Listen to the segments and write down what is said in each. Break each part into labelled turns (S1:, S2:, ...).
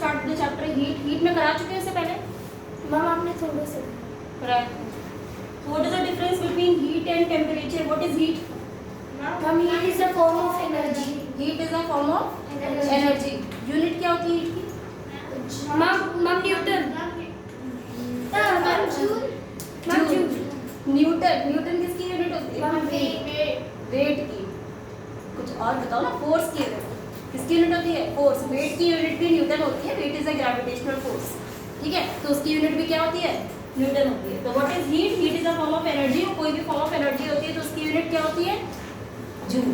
S1: start the chapter heat. Heat में करा चुके हैं इससे पहले?
S2: मैम आपने थोड़ा सा
S1: कराया। So what is the difference between heat and temperature? What is heat?
S2: Ma'am heat is a form of energy.
S1: Heat is a form of energy. Unit क्या होती है heat की?
S2: Ma'am Newton. Ma'am joule. Ma'am joule.
S1: Newton. Newton किसकी unit होती है?
S2: Ma'am wait.
S1: Wait की। कुछ और बताओ ना, फोर्स की यूनिट किसकी यूनिट होती है? फोर्स। वेट की यूनिट भी न्यूटन होती है। Weight is a gravitational force, ठीक है, तो उसकी यूनिट भी क्या होती है? न्यूटन होती है। तो what is heat? Heat is a form of energy. कोई भी फॉर्म ऑफ एनर्जी होती है तो उसकी यूनिट क्या होती है? जूल,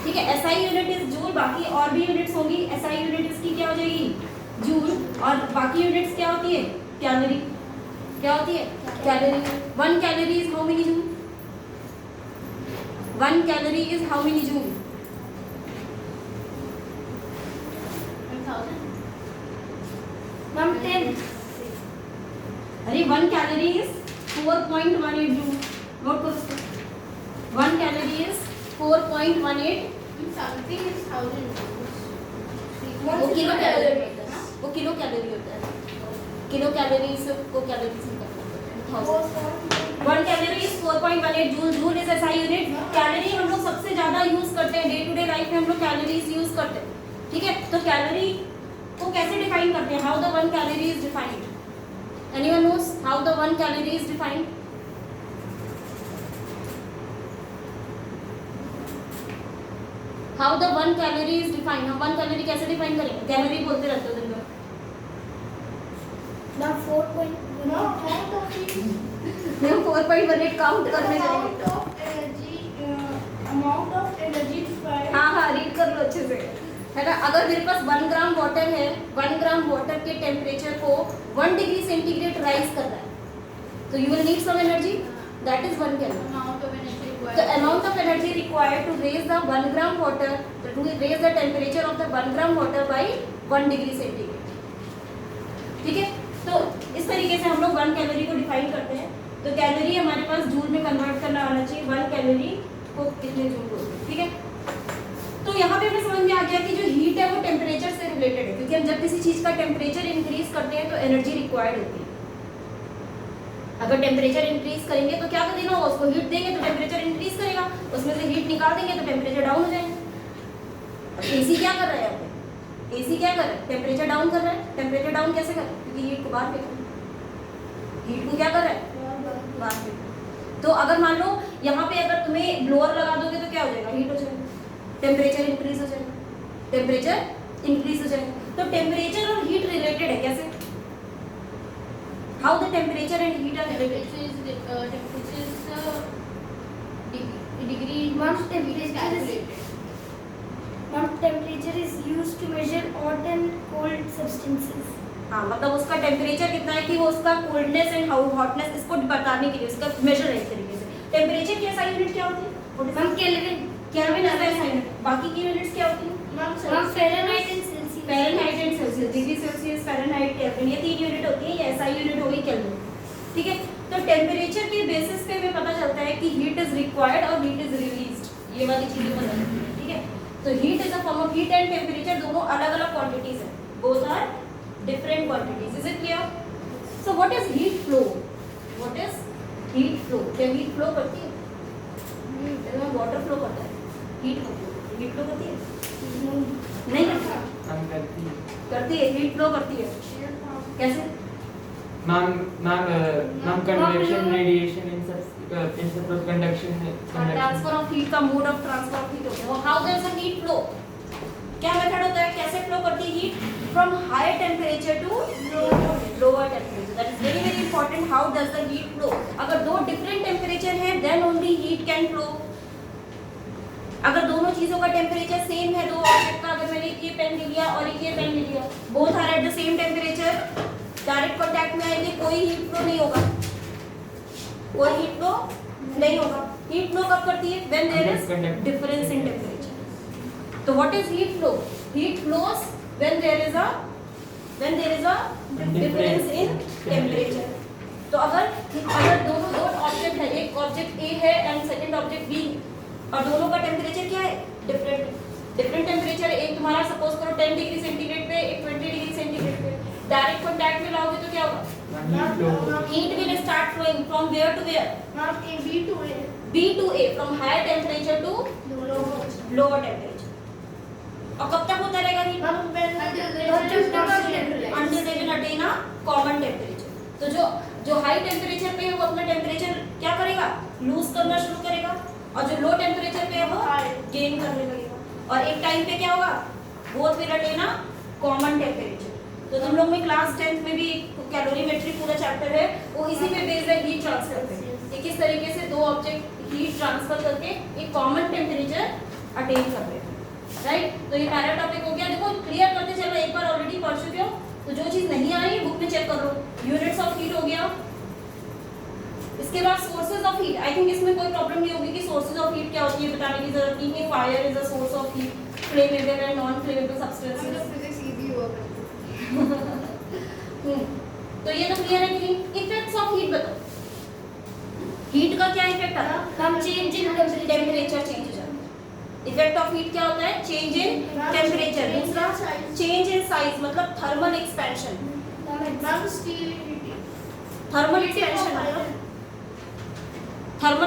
S1: ठीक है। SI unit is joule. बाकी और भी यूनिट्स होंगी। एसआई यूनिट इसकी क्या हो जाएगी? जूल। और बाकी यूनिट्स क्या होती है? कैलोरी। क्या होती है? Calorie. 1 calorie is how many joule? 1 calorie is how many joule?
S2: Ma'am 10।
S1: अरे 1 कैलोरी इज 4.18 जूल। नोट करो इसको। 1 कैलोरी इज 4.18।
S2: समथिंग इज 1000
S1: वो किलो कैलोरी होता है। वो किलो कैलोरी होता है। किलो कैलोरी को कैलोरी से निकालना होता है। 1 calorie is 4.18 joule. Joule is SI unit. Calorie हम लोग सबसे ज्यादा यूज करते हैं, डे टू डे लाइफ में हम लोग कैलोरीज यूज करते हैं, ठीक है। तो कैलोरी को कैसे डिफाइन करते हैं? How the 1 calorie is defined? Anyone knows how the 1 calorie is defined? How the 1 calorie is defined? हम 1 कैलोरी कैसे डिफाइन करेंगे? कैलोरी बोलते रहते हो दिन भर।
S2: मैम
S1: हम 4.18 काउंट करने जाएंगे।
S2: amount of energy required।
S1: हाँ हाँ, रीड कर लो अच्छे से, है ना। अगर मेरे पास 1 ग्राम वाटर है, 1 ग्राम वाटर के टेम्परेचर को 1 डिग्री सेंटीग्रेड राइज करना है, तो you will need some energy, that is 1 calorie. The amount of energy required to raise the 1 gram water, to raise the temperature of the 1 gram water by 1 degree centigrade, ठीक है। तो इस तरीके से हम लोग 1 कैलोरी को डिफाइन करते हैं। तो कैलोरी हमारे पास जूल में कन्वर्ट करना आना चाहिए। 1 कैलोरी को कितने जूल बोलते हैं, ठीक है। तो यहाँ पे हमें समझ में आ गया कि जो हीट है वो टेम्परेचर से रिलेटेड है, क्योंकि हम जब किसी चीज का टेम्परेचर इंक्रीज करते हैं तो एनर्जी रिक्वायर्ड होती है। अगर टेम्परेचर इंक्रीज करेंगे तो क्या कर देना होगा? उसको हीट देंगे तो टेम्परेचर इंक्रीज करेगा, उसमें से हीट निकाल देंगे तो टेम्परेचर डाउन हो जाएगा। एसी क्या कर रहा है यहाँ पे? एसी क्या कर रहा है? टेम्परेचर डाउन कर रहा है। टेम्परेचर डाउन कैसे कर रहा है? क्योंकि हीट को बाहर फेंक रहा है। हीट को क्या कर रहा है? बाहर फेंक रहा है। तो अगर मान लो यहाँ पे अगर तुम्हें ब्लोअर लगा दोगे तो क्या हो जाएगा? हीट हो जाएगा, टेम्परेचर इंक्रीज हो जाएगा, टेम्परेचर इंक्रीज हो जाएगा। तो टेम्परेचर और हीट रिलेटेड है। कैसे? How the temperature and heat are related?
S2: Temperature is degree. Ma'am, temperature is used to measure hot and cold substances.
S1: हाँ, मतलब उसका टेम्परेचर कितना है कि वो उसका कोल्डनेस एंड हॉटनेस इसको बताने के लिए उसका मेजर है इस तरीके से। टेम्परेचर की एसआई यूनिट क्या होती है?
S2: Ma'am kelvin.
S1: Kelvin SI unit. बाकी की यूनिट्स क्या होती हैं?
S2: Ma'am Fahrenheit and Celsius.
S1: Fahrenheit and Celsius, degree Celsius, Fahrenheit, kelvin, ये 3 यूनिट होती है। ये एसआई यूनिट हो गई केल्विन, ठीक है। तो टेम्परेचर के बेसिस पे हमें पता चलता है कि हीट इज रिक्वायर्ड और हीट इज रिलीज्ड, ये वाली चीजें पता चलती है, ठीक है। तो heat is a form of heat and temperature दोनों अलग अलग क्वांटिटीज है, both are different quantities. Is it clear? So what is heat flow? What is heat flow? क्या हीट फ्लो करती है? वाटर फ्लो करता है, हीट फ्लो करती है? नहीं करती है। हीट फ्लो करती है कैसे?
S3: convection, radiation, in conduction,
S1: transfer of heat का mode of transfer of heat होता है। How there is a heat flow? क्या मेथड होता है? कैसे फ्लो करती है heat? From high temperature to lower temperature. That is very very important. How does the heat flow? अगर दो डिफरेंट टेम्परेचर है then only heat can flow. अगर दोनों चीजों का टेम्परेचर सेम है, दो ऑब्जेक्ट का, अगर मैंने एक ये पेन ले लिया और एक ये पेन ले लिया, both are at the same temperature, direct contact में आएंगे, कोई हीट फ्लो नहीं होगा, कोई हीट फ्लो नहीं होगा। हीट फ्लो कब करती है? When there is difference in temperature. तो what is heat flow? Heat flows when there is a difference in temperature. तो अगर दोनों दो ऑब्जेक्ट है, एक ऑब्जेक्ट ए है एंड सेकंड ऑब्जेक्ट बी, और दोनों का टेम्परेचर क्या है? Different temperature. एक तुम्हारा सपोज करो 10 डिग्री सेंटीग्रेड पे, एक 20 डिग्री सेंटीग्रेड पे, डायरेक्ट कॉन्टैक्ट में लाओगे तो क्या होगा? Heat will start flowing from where to where? B to A, from higher temperature to lower temperature. और कब तक होता रहेगा heat? Until they will attain a common temperature. तो जो हाई टेम्परेचर पे है वो अपना टेम्परेचर क्या करेगा? लूज करना शुरू करेगा, और जो लो टेम्परेचर पे है वो गेन करने लगेगा, और एक टाइम पे क्या होगा? Both will attain a common temperature. तो तुम लोग में क्लास 10th में भी कैलोरीमेट्री पूरा चैप्टर है, वो इसी पे बेस्ड है हीट ट्रांसफर पे. कि किस तरीके से दो ऑब्जेक्ट हीट ट्रांसफर करके एक कॉमन टेम्परेचर अटेन कर रहे हैं, राइट. तो ये पहला टॉपिक हो गया. देखो क्लियर करते चलो, एक बार ऑलरेडी पढ़ चुके हो, तो जो चीज नहीं आ रही है बुक में चेक कर लो. यूनिट्स ऑफ हीट हो गया. इसके बाद sources of heat. I think इसमें कोई प्रॉब्लम नहीं होगी कि सोर्सेज ऑफ हीट क्या होती है बताने की जरूरत नहीं है. Fire is a source of heat, flammable and non flammable substances. तो ये तो क्लियर है कि नहीं. इफेक्ट्स ऑफ हीट बताओ. हीट का क्या इफेक्ट आता है? हम चेंज इन टेम्परेचर चेंज हो जाता है. इफेक्ट ऑफ हीट क्या होता है? Change in temperature. दूसरा चेंज इन साइज, मतलब थर्मल एक्सपेंशन. थर्मल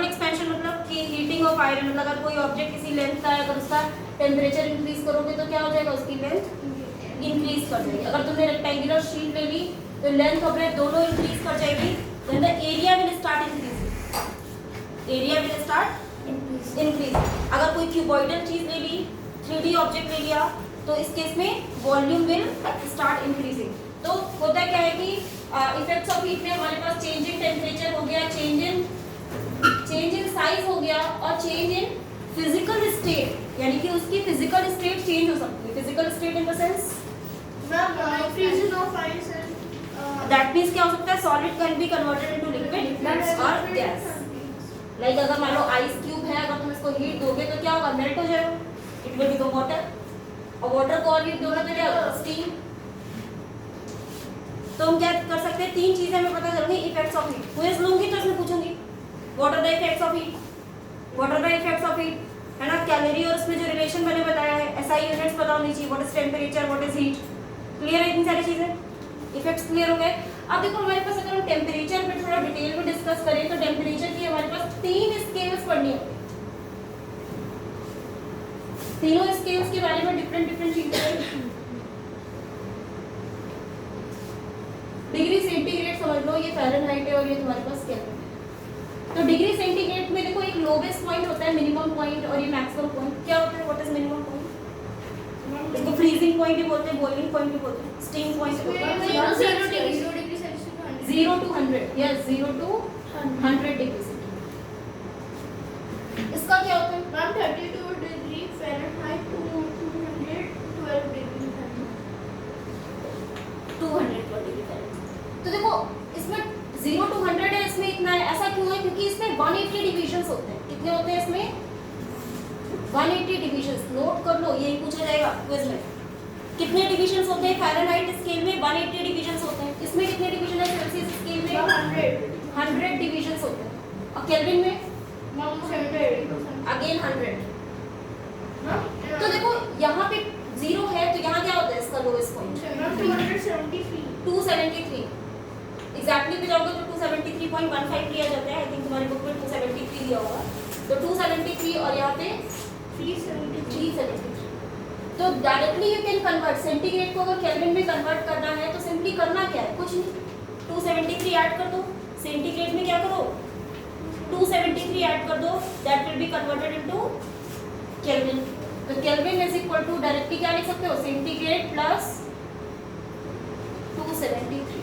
S1: एक्सपेंशन मतलब कि हीटिंग ऑफ आयरन. मतलब अगर कोई ऑब्जेक्ट किसी लेंथ का है, अगर उसका टेम्परेचर इंक्रीज करोगे तो क्या हो जाएगा? उसकी लेंथ इंक्रीज कर जाएगी. अगर तुमने रेक्टेंगुलर शीट ले ली तो लेंथ और ब्रेड्थ दोनों इंक्रीज कर जाएगी. Then the area will start increasing. Area will start increase. अगर कोई क्यूबॉइडल चीज ले ली, 3D ऑब्जेक्ट ले लिया, तो इस केस में वॉल्यूम विल स्टार्ट इंक्रीजिंग. तो होता क्या है कि इफेक्ट्स ऑफ हीट में हमारे पास चेंज इन टेम्परेचर हो गया, चेंज इन साइज हो गया, और चेंज इन फिजिकल स्टेट, यानी कि उसकी फिजिकल स्टेट चेंज हो सकती है. Physical state in the sense that means क्या हो सकता है? Solid can be converted into liquid और गैस. लाइक अगर मान लो आइस क्यूब है, अगर तुम इसको हीट दोगे तो क्या होगा? मेल्ट हो जाएगा. It will become water. और वाटर को और हीट दोगे तो क्या होगा? स्टीम. तो हम क्या कर सकते हैं? तीन चीजें मैं पता करूंगी इफेक्ट्स ऑफ हीट. क्विज लूंगी तो इसमें पूछूंगी what are the effects of heat, what are the effects of heat, है ना. कैलोरी और उसमें जो रिलेशन मैंने बताया है, एसआई यूनिट्स पता होनी चाहिए. What is temperature, what is heat. Clear है इतनी सारी चीजें? इफेक्ट्स क्लियर हो गए. अब देखो हमारे पास अगर हम टेम्परेचर पे थोड़ा डिटेल में डिस्कस करें तो टेम्परेचर की हमारे पास 3 स्केल्स पढ़नी होती है. तीनों स्केल्स के बारे में डिफरेंट चीजें. डिग्री सेंटीग्रेड समझ लो, ये फ़ारेनहाइट है और ये तुम्हारे पास केल्विन है. तो डिग्री सेंटीग्रेड में देखो एक लोवेस्ट पॉइंट होता है, मिनिमम पॉइंट, और ये मैक्सिमम पॉइंट. क्या होता है? What is minimum point? इसको फ्रीजिंग पॉइंट भी बोलते हैं, बॉइलिंग पॉइंट भी बोलते हैं, स्टीम पॉइंट भी बोलते हैं. 0 to 100. Yes, 0 to 100 degree centigrade. इसका क्या होता है?
S2: 32 degree Fahrenheit to 212 degree Fahrenheit.
S1: 212 degree Fahrenheit. तो देखो इसमें 0 to 100 है, इसमें इतना है. ऐसा क्यों है? क्योंकि इसमें 180 डिविजन्स होते हैं. कितने होते हैं इसमें? 180 डिविजन्स. नोट कर लो, यही पूछा जाएगा क्विज में. कितने डिविजन्स होते हैं फ़ारेनहाइट स्केल में? 180 डिविजन्स होते हैं. इसमें कितने डिवीजन है सेल्सियस स्केल में? 100 डिविजन्स होते हैं. और केल्विन में अगेन 100. तो देखो यहाँ पे 0 है, तो यहाँ क्या होता है इसका लोएस्ट पॉइंट? 273. एग्जैक्टली पे जाओगे तो 273.15 लिया जाता है. आई थिंक तुम्हारी बुक में 273 दिया होगा. तो 273 और यहाँ पे 373. तो directly you can convert. Centigrade को अगर केल्विन में कन्वर्ट करना है तो सिंपली करना क्या है? कुछ नहीं, 273 ऐड कर दो. सेंटीग्रेड में क्या करो? 273 ऐड कर दो. That will be converted into kelvin. तो kelvin is equal to directly क्या लिख सकते हो? Centigrade plus 273.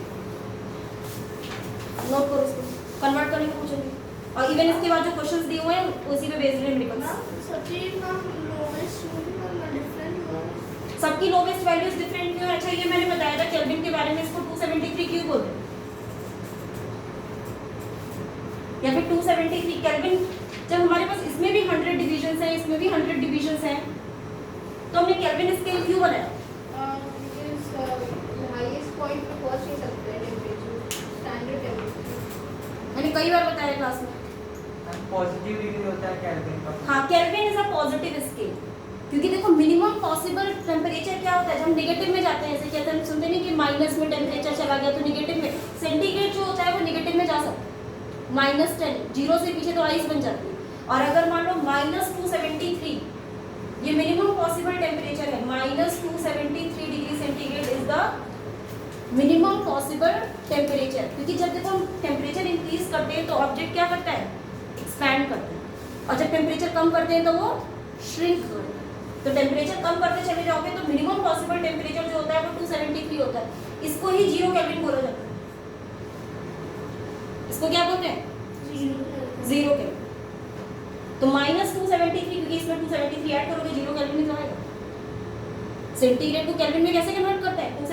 S1: नोट करो इसको, कन्वर्ट करने को पूछेंगे. और इवन इसके बाद जो क्वेश्चंस दिए हुए हैं उसी पे बेस्ड रेमेडिकल्स. सबकी लोवेस्ट वैल्यूज डिफरेंट क्यों? अच्छा ये मैंने बताया था केल्विन के बारे में. इसको 273 क्यों बोलते हैं? या फिर 273 केल्विन. जब हमारे पास इसमें भी 100 डिविजन्स हैं, इसमें भी 100 डिविजन्स हैं, तो हमने केल्विन स्केल क्यों बनाया? मैंने कई बार बताया क्लास में.
S3: पॉजिटिव डिग्री होता है केल्विन का.
S1: हाँ, kelvin is a positive scale. क्योंकि देखो मिनिमम पॉसिबल टेम्परेचर क्या होता है, जब हम नेगेटिव में जाते हैं, ऐसे कहते हैं, सुनते नहीं कि माइनस में टेम्परेचर चला गया तो नेगेटिव में, सेंटीग्रेड जो होता है वो नेगेटिव में जा सकता है, -10, 0 से पीछे तो आइस बन जाती है। और अगर मान लो -273 ये मिनिमम पॉसिबल टेम्परेचर है, -273 degree centigrade is the minimum possible temperature, क्योंकि जब देखो हम टेम्परेचर इंक्रीज करते हैं तो ऑब्जेक्ट क्या करता है, एक्सपैंड करता है, और जब टेम्परेचर कम करते हैं तो वो श्रिंक करता है। तो टेम्परेचर कम करते चले जाओगे तो मिनिमम पॉसिबल टेम्परेचर जो होता है वो 273 होता है, इसको ही 0 केल्विन बोला जाता है। इसको क्या बोलते हैं, 0 केल्विन। तो -273, क्योंकि इसमें 273 ऐड करोगे 0 केल्विन में तो आएगा। सेंटीग्रेड को केल्विन में कैसे कन्वर्ट करते हैं,